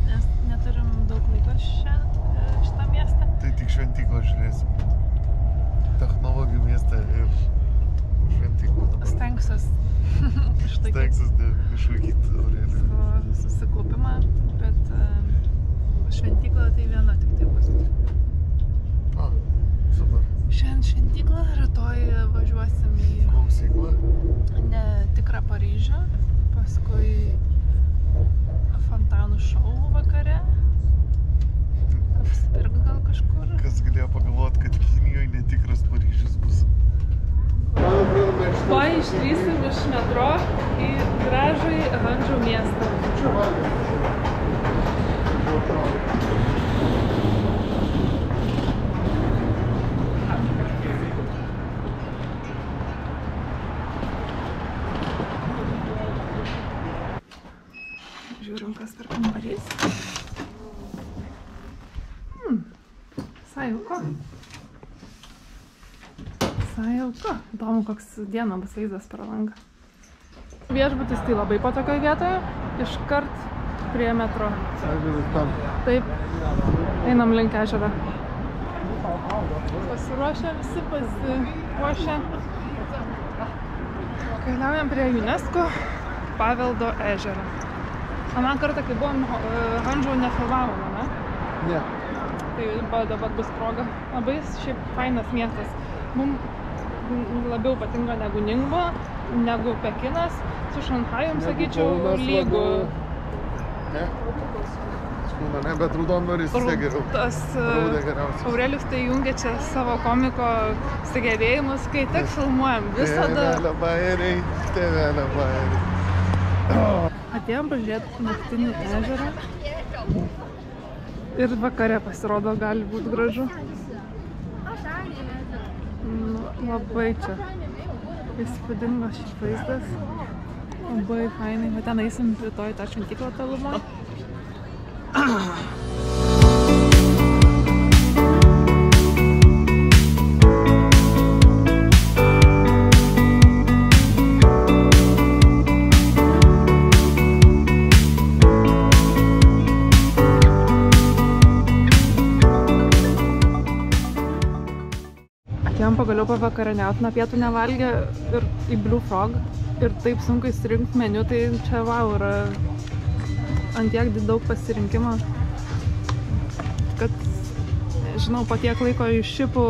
nes neturim daug laiko šitą miestą. Tai tik šventyklą žiūrėsim. Technologijų miestą ir šventyklą. Stengsiuos išlaikyti Aurelijų. Susikaupimą, bet šventykla tai viena tik tai bus. Super. Šiandien šventykla, rytoj važiuosim į klausyklą. Tikrą Paryžių, paskui fontanų šou vakare. Apsipirk gal kažkur. Kas galėjo pagalvoti, kad Kinijoje netikras Paryžius bus. Tuoj išlįsim iš metro į gražųjį Handžou miestą. Žiūrim, kas per kambarys. Sajauko. Įdomu, koks dieną bus vaizdas per langą. Viešbutis tai labai patokioj vietoje, iškart prie metro. Taip, einam link ežero. Pasiruošę visi, pasiruošę. Keliaujam prie UNESCO paveldo ežero. Aną kartą, kai buvom Handžou, nefilmavome, ne? Ne. Tai dabar bus proga. Labai šiaip fainas miestas. Mums labiau patinka negu Ningbo, negu Pekinas. Su Šanchajum, sakyčiau, lygų. Ne? Skūna, ne, bet Raudondvaris vis tiek geriau. Raudė geriausias. Aurelijus tai jungia čia savo komiko sugebėjimus, kai tik filmuojam. Visada... Tėvelė bairiai. Atėjom pažiūrėti naktinį ežerą. Ir vakare pasirodo gali būti gražu. Labai čia įspūdingas šis vaizdas. Labai fainai. Va ten eisim rytoj tą šventyklą tolumą. Atėjom pagaliau pavakarieniaut, na pietų nevalgė ir į Blue Frog. Ir taip sunku įsirinkti meniu, tai čia wow, yra ant tiek daug pasirinkimo, kad, žinau, po tiek laiko iššipų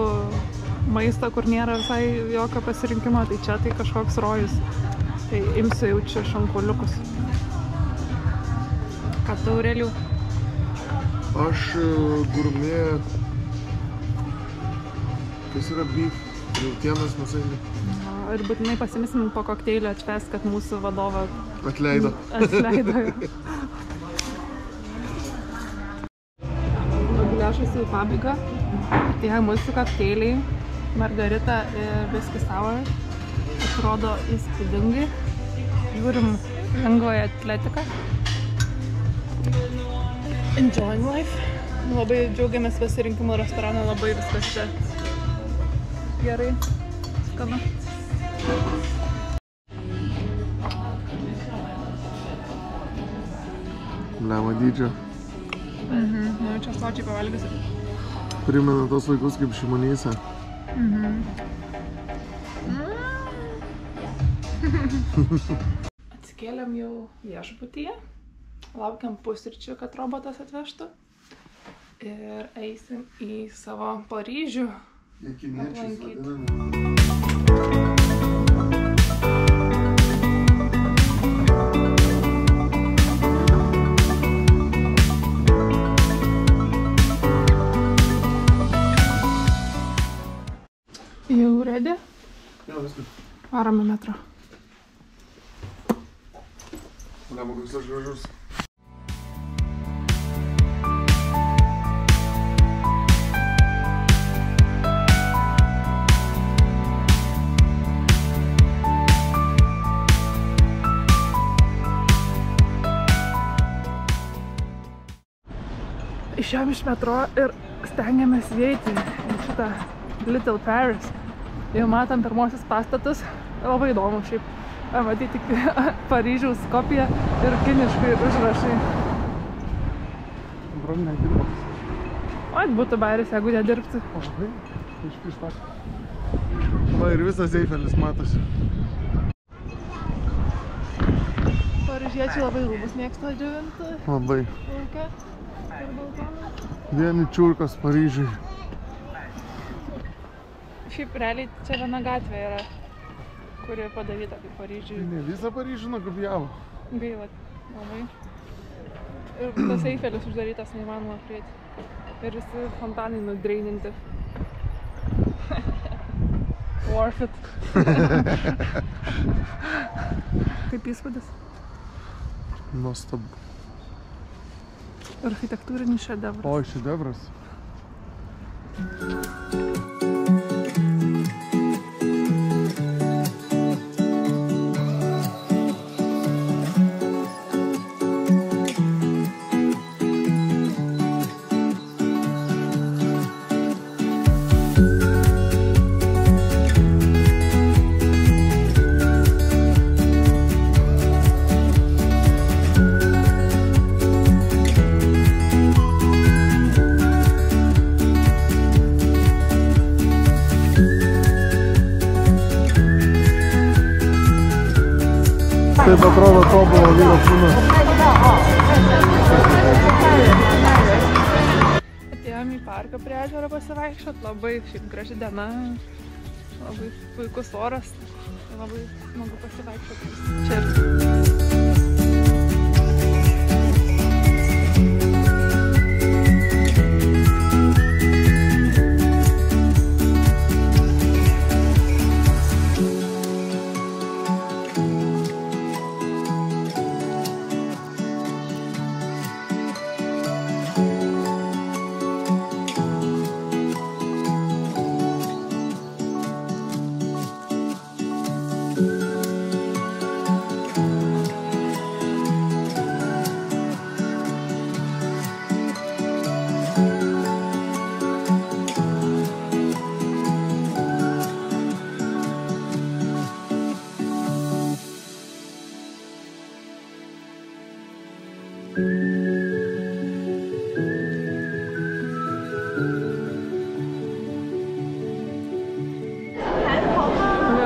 maistą, kur nėra visai jokio pasirinkimo, tai čia tai kažkoks rojus. Tai imsiu jau čia šankuliukus. Ką tu, Aurelijau? Aš gurmė... Kas yra beef? Jautienos mėsainė. Ir būtinai pasimisim po kokteilio atšvęs, kad mūsų vadovą atleido. Atleido jo. Guliašas į pabaigą. Atėjo mūsų kokteiliai. Margarita ir whisky sour. Atrodo įspūdingai. Žiūrim lengvąją atletiką. Enjoying life. Labai džiaugiamės pasirinkimu restorano, labai viskas čia gerai. Skanu. Blema dydžio. Jau čia sočiai pavalgysiu. Primena tos vaikus kaip Šimonyse. Atsikėlėm jau viešbutyje. Laukiam pusryčių, kad robotas atvežtų. Ir eisim į savo Paryžių. Kiniečiais vadinami. Jau ready? Jo, viskas. Varome metro. Blema, koks aš gražus. Išėjom iš metro ir stengiamės įeiti į šitą Little Paris. Jau matom pirmosius pastatus. Labai įdomu šiaip matyti Paryžiaus kopiją ir kiniškai užrašai. suprantu, nedirba. Oi, būtų bairis, jeigu nedirbti. O, tai, iškišta. Va, ir visas Eifelis matosi. Paryžiečiai labai rūbus mėgsta džiuvinti. Labai. Lauke. Per balkoną. Vieni čiurkos Paryžiui. Šiaip realiai čia viena gatvė yra, kuri padaryta kaip Paryžiui. Ne visą Paryžių nukopijavo. Gaila, labai. Ir tas Eifelis uždarytas, neįmanoma prieiti. Ir visi fontanai nudreininti. Worth it. Kaip įspūdis? Nuostabu. Architektūrinis šedevras. Oi, šedevras. Taip atrodo tobulo vyro kūnas. Atėjom į parką prie ežero pasivaikščiot, labai šiaip graži diena, labai puikus oras, labai smagu pasivaikščiot čia.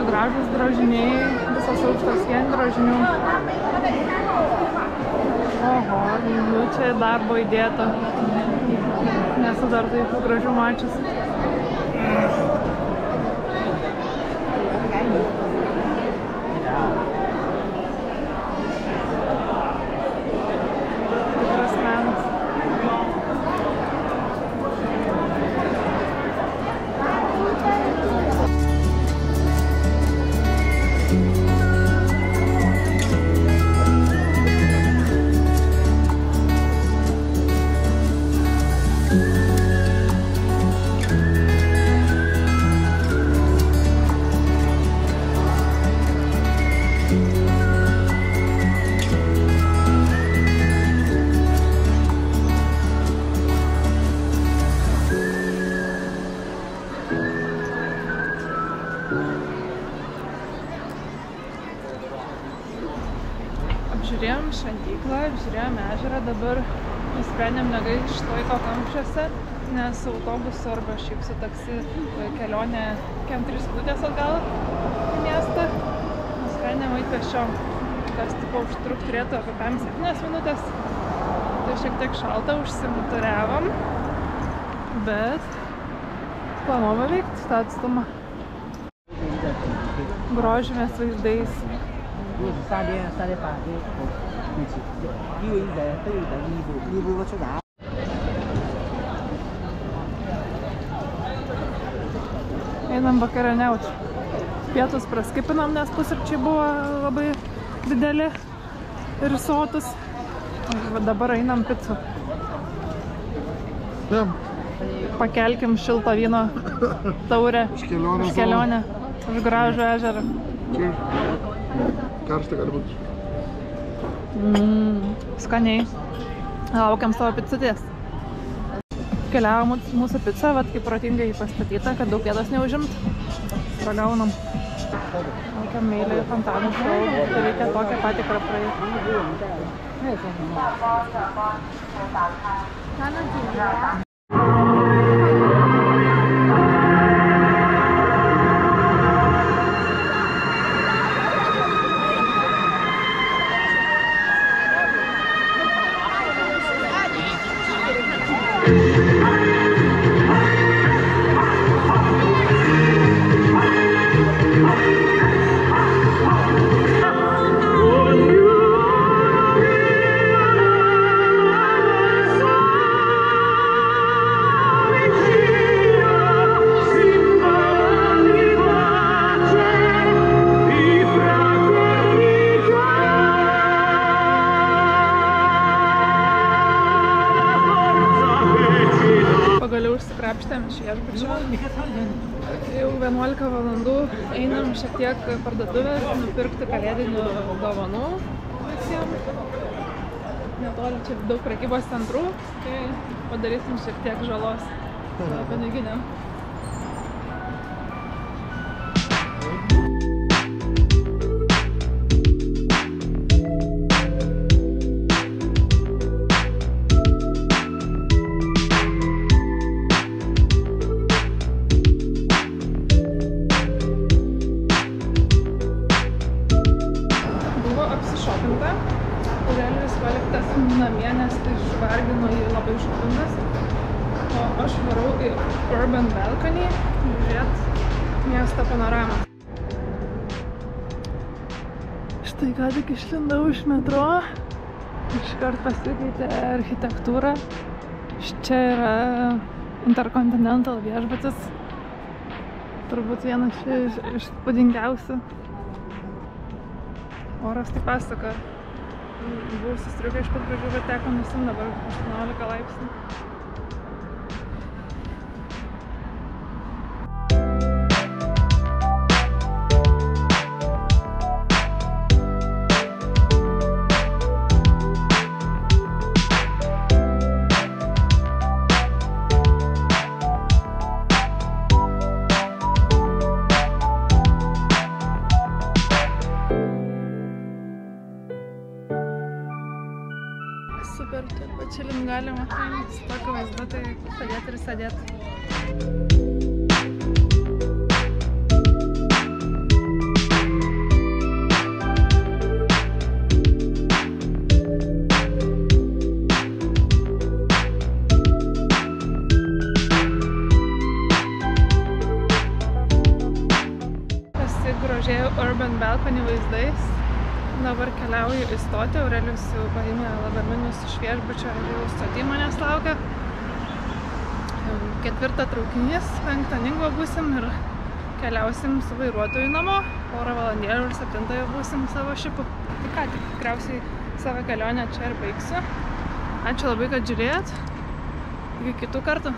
Gražus drožiniai, visas aukštas vien drožinių. Oho, nu čia darbo įdėta. Nesu dar taip gražių mačius. Tikras menas. Apžiūrėjom šventyklą, apžiūrėjom ežerą, dabar nusprendėm negaišt laiko kamščiuose, nes autobusu arba šiaip su taksi kelionė 3 minutės atgal į miestą. Nusprendėm eiti pėsčiom, kas tipo užtrukt turėtų apie 5-7 minutės. Tai šiek tiek šalta, užsimuturiavom, bet planuojame veikti tą atstumą. Grožimės vaizdais. Einam vakarieniauti. Pietus praskipinam, nes pusryčiai buvo labai dideli ir sotus. Dabar einam picų. Pakelkim šilto vyno taurę už kelionę, už gražų ežerą. Karšta gali būti. Skaniai. Laukiam savo picutės. Keliavo mūsų pica, vat kaip protingai pastatyta, kad daug vietos neužimt. Pragaunam. Laukiam meilį fontanų šou, tai reikia tokią patikrą praeiti. Pagaliau užsikrapštėm iš viešbučio. Jau 11 valandų einam šiek tiek parduotuvės nupirkti kalėdinių dovanų visiems. Netoli čia daug prekybos centrų, tai padarysim šiek tiek žalos piniginiam. Apsišopinta. Aurelijus paliktas namie, nes tai išvargino jį labai šopingas. O aš varau į Urban Balcony žiūrėt miesto panoramą. Štai ką tik išlindau iš metro. Iškart pasikeitė architektūra. Čia yra Intercontinental viešbutis. Turbūt vienas iš įspūdingiausių. Oras tai pasaka. Buvau sustriukę iš pat pradžių, bet teko nusimt dabar 18 laipsnių. Super, čia pačilint galima, su tokiu vaizdu, tai padėti ir sėdėti. Pasigrožėjau Urban Balcony vaizdais. Dabar keliauju į stotį, Aurelijus jau paėmė lagaminus iš viešbučio ir jau stotį manęs laukia. 4 traukinys, 5 Ningbo būsim ir keliausim su vairuotoju namo. Porą valandėlių ir 7 jau būsim savo šipu. Tai ką, tik tikriausiai savo kelionę čia ir baigsiu. Ačiū labai, kad žiūrėjot. Iki kitų kartų.